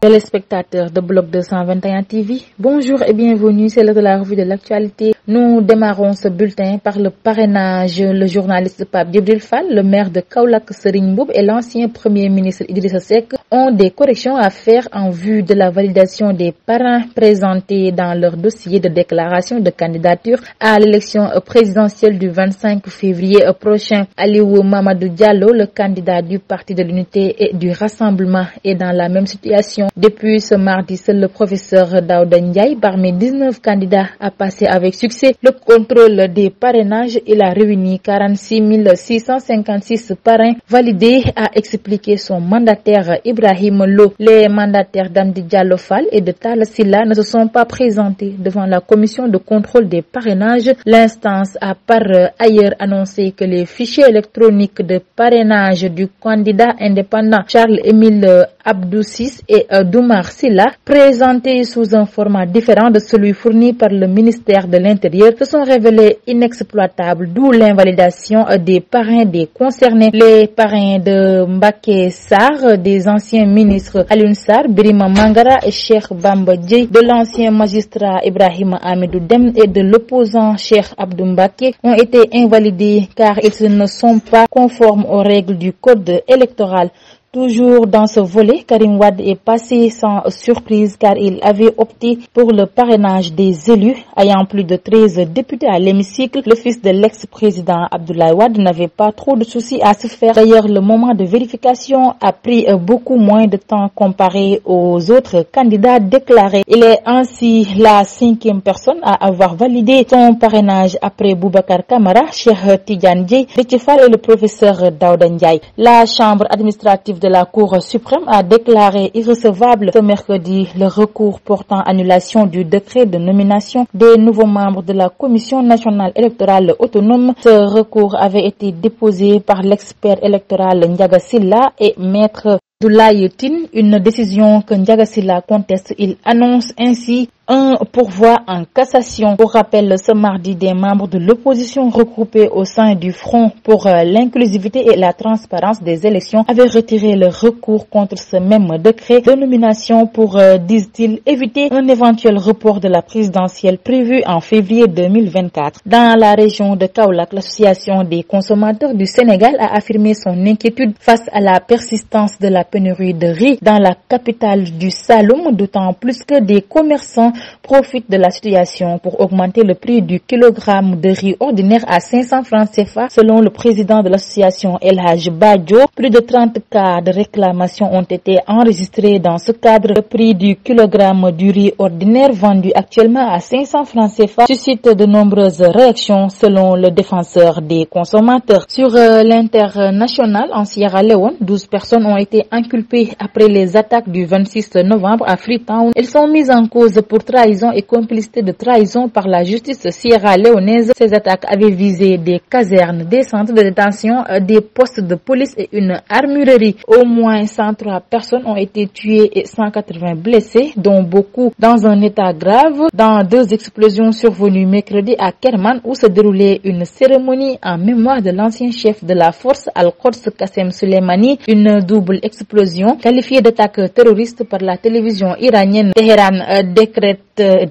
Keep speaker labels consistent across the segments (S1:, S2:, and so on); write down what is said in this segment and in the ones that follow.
S1: Téléspectateurs de Bloc 221 TV, bonjour et bienvenue, c'est l'heure de la revue de l'actualité. Nous démarrons ce bulletin par le parrainage. Le journaliste Pape Djibril Fall, le maire de Kaolack Serigne Mboup et l'ancien premier ministre Idrissa Seck ont des corrections à faire en vue de la validation des parrains présentés dans leur dossier de déclaration de candidature à l'élection présidentielle du 25 février prochain. Aliou Mamadou Diallo, le candidat du Parti de l'Unité et du Rassemblement, est dans la même situation. Depuis ce mardi, seul le professeur Daouda Ndiaye, parmi 19 candidats, a passé avec succès le contrôle des parrainages. Il a réuni 46 656 parrains validés, a expliqué son mandataire Ibrahim Lo. Les mandataires d'Amdi Diallo Fall et de Talla Sylla ne se sont pas présentés devant la commission de contrôle des parrainages. L'instance a par ailleurs annoncé que les fichiers électroniques de parrainage du candidat indépendant Charles-Émile Abdou Ciss et Doumar Sylla, présentés sous un format différent de celui fourni par le ministère de l'Intérieur, se sont révélés inexploitables, d'où l'invalidation des parrains des concernés. Les parrains de Mbacké Sarr, des anciens ministres Alioune Sarr, Birima Mangara et Cheikh Bamba Dièye, de l'ancien magistrat Ibrahima Amidou Dème et de l'opposant Cheikh Abdou Mbacké ont été invalidés car ils ne sont pas conformes aux règles du code électoral. Toujours dans ce volet, Karim Wade est passé sans surprise car il avait opté pour le parrainage des élus. Ayant plus de 13 députés à l'hémicycle, le fils de l'ex-président Abdoulaye Wade n'avait pas trop de soucis à se faire. D'ailleurs, le moment de vérification a pris beaucoup moins de temps comparé aux autres candidats déclarés. Il est ainsi la 5e personne à avoir validé son parrainage après Boubacar Camara, Cheikh Tidiane Dièye, Déthié Fall et le professeur Daouda Ndiaye. La chambre administrative de la Cour suprême a déclaré irrecevable ce mercredi le recours portant annulation du décret de nomination des nouveaux membres de la Commission nationale électorale autonome. Ce recours avait été déposé par l'expert électoral Ndiaga Sylla et maître Abdoulaye Tine, une décision que Ndiaga Sylla conteste. Il annonce ainsi un pourvoi en cassation. Pour rappel, ce mardi, des membres de l'opposition regroupés au sein du Front pour l'inclusivité et la transparence des élections avaient retiré le recours contre ce même décret de nomination pour, disent-ils, éviter un éventuel report de la présidentielle prévue en février 2024. Dans la région de Kaolack, l'association des consommateurs du Sénégal a affirmé son inquiétude face à la persistance de la pénurie de riz dans la capitale du Saloum, d'autant plus que des commerçants profitent de la situation pour augmenter le prix du kilogramme de riz ordinaire à 500 francs CFA. Selon le président de l'association El Hadj Badio, plus de 30 cas de réclamation ont été enregistrés dans ce cadre. Le prix du kilogramme du riz ordinaire vendu actuellement à 500 francs CFA suscite de nombreuses réactions selon le défenseur des consommateurs. Sur l'international, en Sierra Leone, 12 personnes ont été inculpées après les attaques du 26 novembre à Freetown. Elles sont mises en cause pour trahison et complicité de trahison par la justice sierra-léonaise. Ces attaques avaient visé des casernes, des centres de détention, des postes de police et une armurerie. Au moins 103 personnes ont été tuées et 180 blessées, dont beaucoup dans un état grave, dans 2 explosions survenues mercredi à Kerman où se déroulait une cérémonie en mémoire de l'ancien chef de la force Al-Quds Qassem Soleimani. Une double explosion qualifiée d'attaque terroriste par la télévision iranienne. Téhéran décrète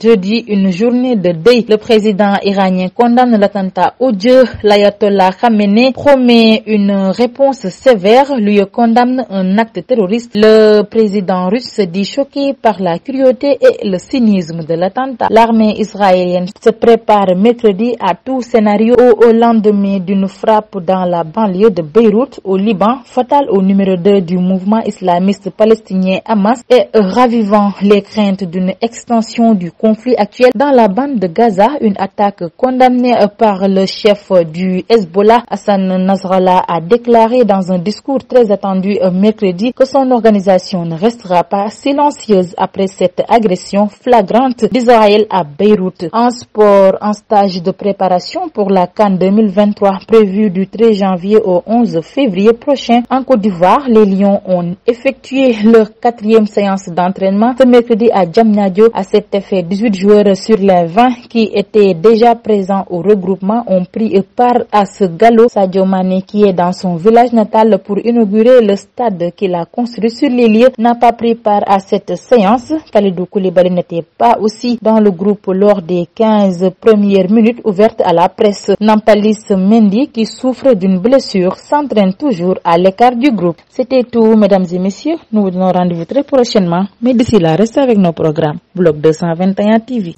S1: jeudi une journée de deuil. Le président iranien condamne l'attentat odieux. L'ayatollah Khamenei promet une réponse sévère, lui condamne un acte terroriste. Le président russe se dit choqué par la cruauté et le cynisme de l'attentat. L'armée israélienne se prépare mercredi à tout scénario au lendemain d'une frappe dans la banlieue de Beyrouth au Liban, fatale au numéro 2 du mouvement islamiste palestinien Hamas et ravivant les craintes d'une extension du conflit actuel dans la bande de Gaza. Une attaque condamnée par le chef du Hezbollah, Hassan Nasrallah, a déclaré dans un discours très attendu mercredi que son organisation ne restera pas silencieuse après cette agression flagrante d'Israël à Beyrouth. En sport, en stage de préparation pour la CAN 2023 prévue du 13 janvier au 11 février prochain en Côte d'Ivoire, les Lions ont effectué leur 4e séance d'entraînement ce mercredi à Diamniadio. À cet effet, 18 joueurs sur les 20 qui étaient déjà présents au regroupement ont pris part à ce galop. Sadio Mané, qui est dans son village natal pour inaugurer le stade qu'il a construit sur les lieux, n'a pas pris part à cette séance. Kalidou Koulibaly n'était pas aussi dans le groupe lors des 15 premières minutes ouvertes à la presse. Nampalys Mendy, qui souffre d'une blessure, s'entraîne toujours à l'écart du groupe. C'était tout, mesdames et messieurs. Nous vous donnons rendez-vous très prochainement. Mais d'ici là, restez avec nos programmes. Bloc 221 TV.